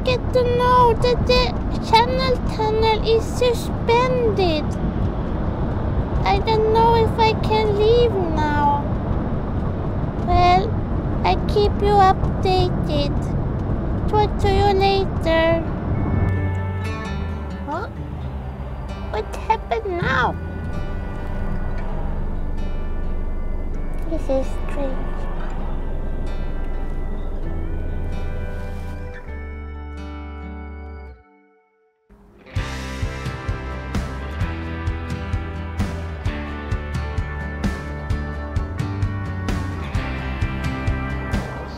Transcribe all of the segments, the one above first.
get to know that the tunnel is suspended. I don't know if I can leave now. Well, I keep you updated. Talk to you later. Huh? What happened now? This is strange.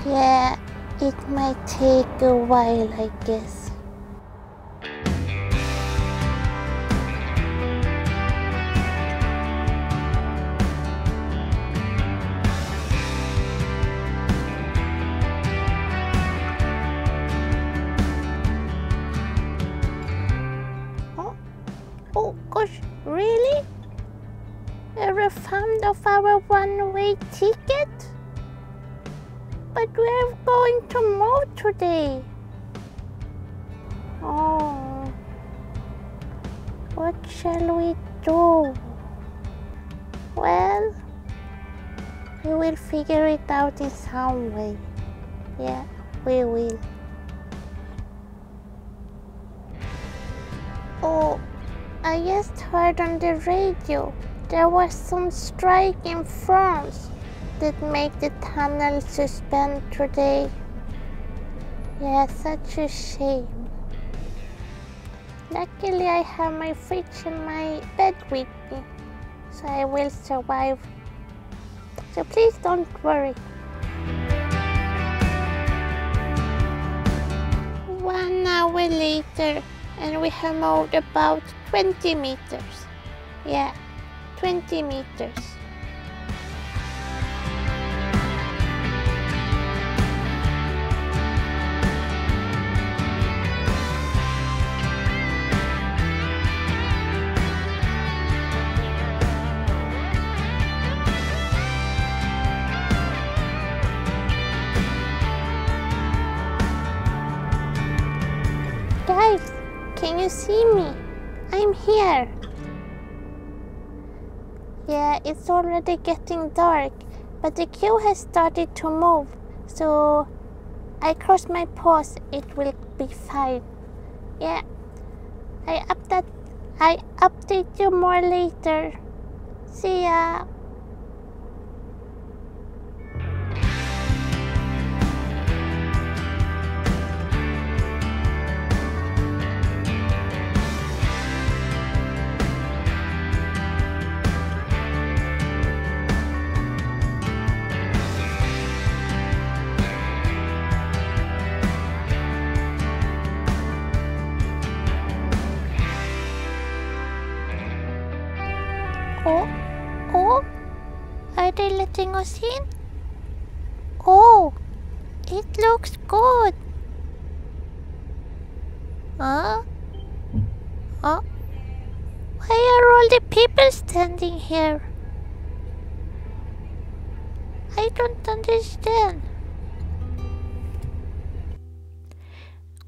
Yeah, it might take a while, I guess. Oh gosh, really? A refund of our one-way ticket? But we're going to move today. Oh, what shall we do? Well, we will figure it out in some way. Yeah, we will. Oh, I just heard on the radio there was some strike in France that make the tunnel suspend today. Yeah, such a shame. Luckily I have my fridge and my bed with me, so I will survive. So please don't worry. 1 hour later and we have moved about 20 meters. Yeah, 20 meters. Guys, can you see me? I'm here. Yeah, it's already getting dark, but the queue has started to move, so I cross my paws, it will be fine. Yeah, I update you more later. See ya. Oh, are they letting us in? Oh, it looks good. Huh? Huh? Why are all the people standing here? I don't understand.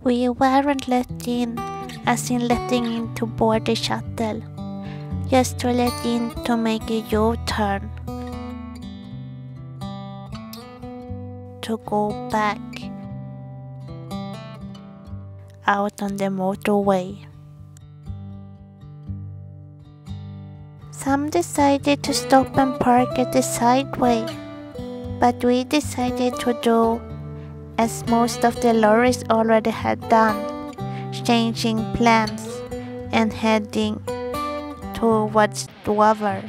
We weren't let in, as in letting in to board the shuttle. Just to let in to make a U-turn. To go back out on the motorway. Some decided to stop and park at the sideway, but we decided to do as most of the lorries already had done, changing plans and heading towards Dover.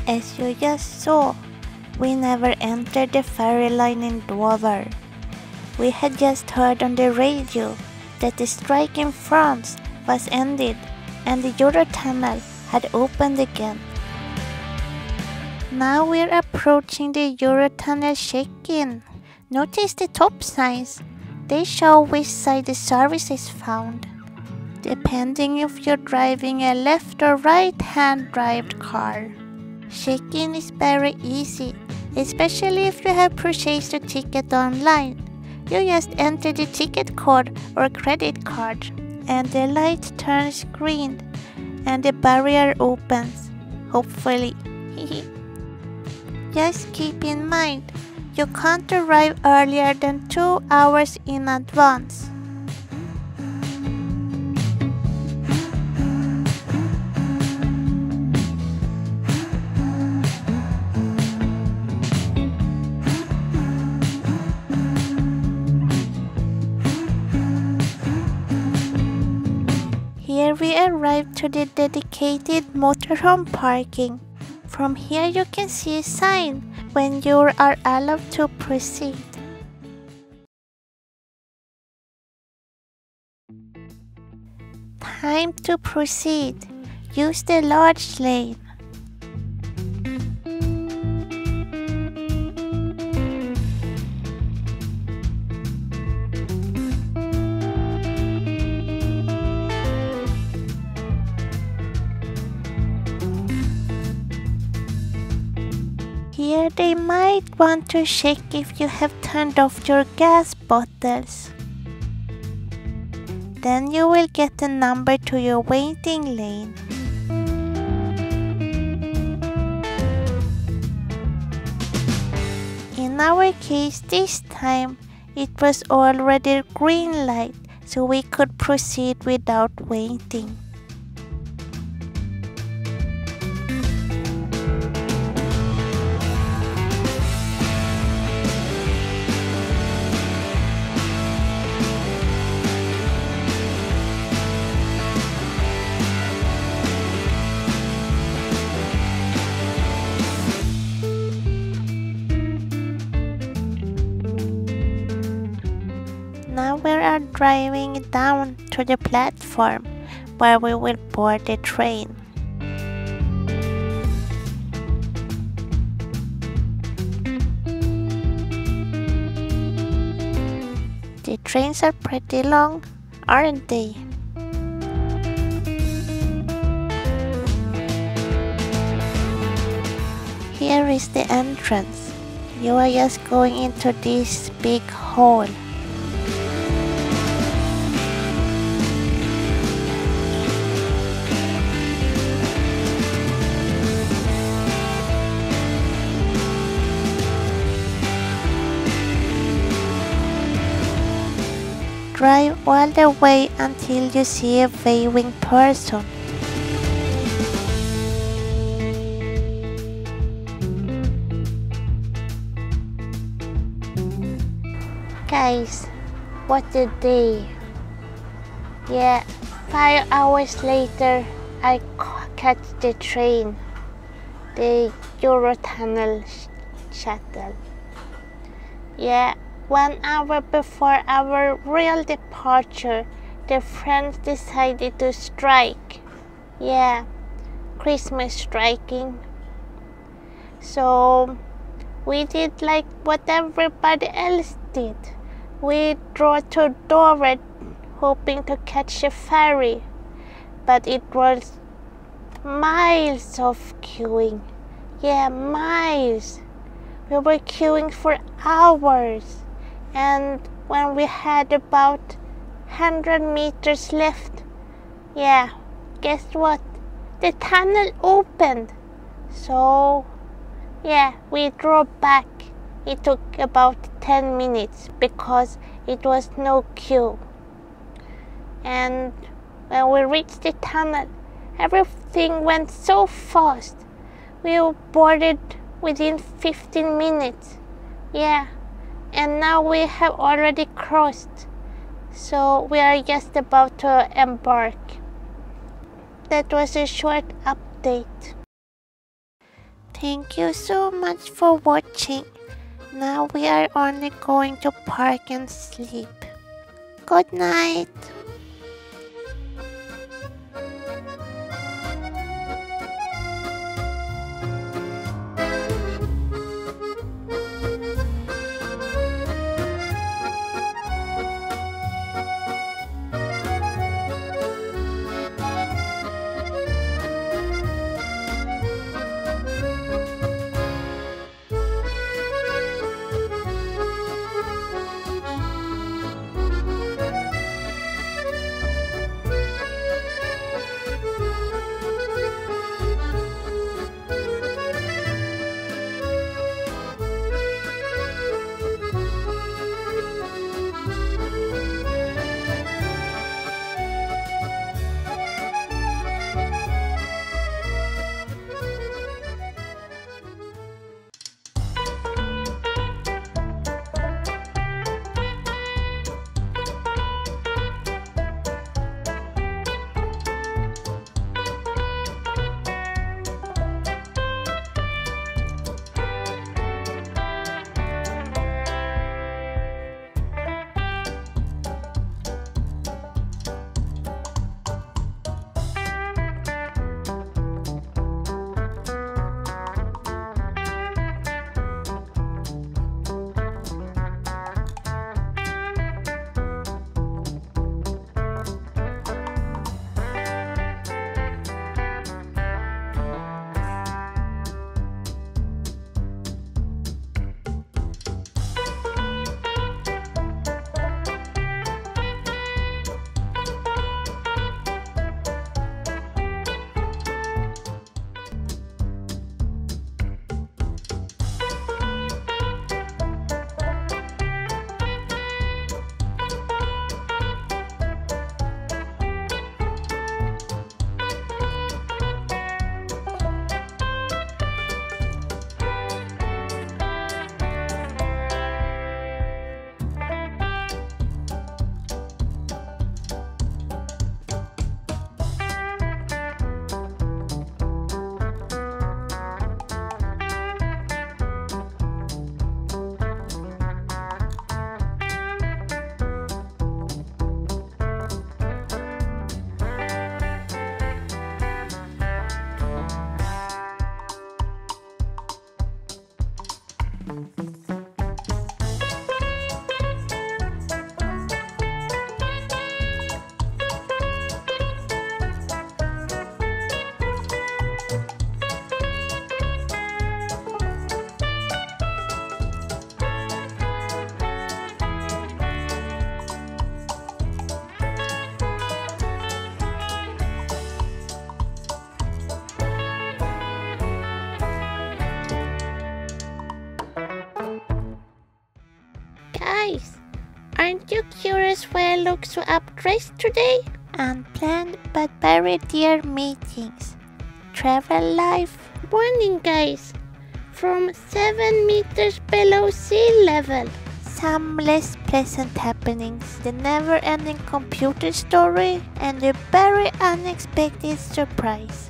As you just saw, we never entered the ferry line in Dover. We had just heard on the radio that the strike in France was ended and the Eurotunnel had opened again. Now we're approaching the Eurotunnel check-in. Notice the top signs. They show which side the service is found, depending if you're driving a left or right-hand drive car. Check-in is very easy, especially if you have purchased a ticket online. You just enter the ticket code or credit card, and the light turns green, and the barrier opens, hopefully. Just keep in mind, you can't arrive earlier than 2 hours in advance. Here we arrived to the dedicated motorhome parking. From here you can see a sign when you are allowed to proceed. Time to proceed. Use the large lane. Here they might want to check if you have turned off your gas bottles. Then you will get a number to your waiting lane. In our case this time, it was already green light, so we could proceed without waiting. Now we are driving down to the platform where we will board the train. The trains are pretty long, aren't they? Here is the entrance. You are just going into this big hall. Drive all the way until you see a waving person. Guys, what a day. Yeah, 5 hours later I catch the train, the Eurotunnel shuttle. Yeah. 1 hour before our real departure, the friends decided to strike. Yeah, Christmas striking. So we did like what everybody else did. We drove to Dover hoping to catch a ferry, but it was miles of queuing. Yeah, miles. We were queuing for hours. And when we had about 100 meters left, yeah, guess what? The tunnel opened. So, yeah, we drove back. It took about 10 minutes because it was no queue. And when we reached the tunnel, everything went so fast. We boarded within 15 minutes. Yeah. And now we have already crossed, so we are just about to embark. That was a short update. Thank you so much for watching. Now we are only going to park and sleep. Good night. Guys, aren't you curious why I look so up-dressed today? Unplanned but very dear meetings. Travel life. Warning guys, from 7 meters below sea level. Some less pleasant happenings, the never-ending computer story, and a very unexpected surprise.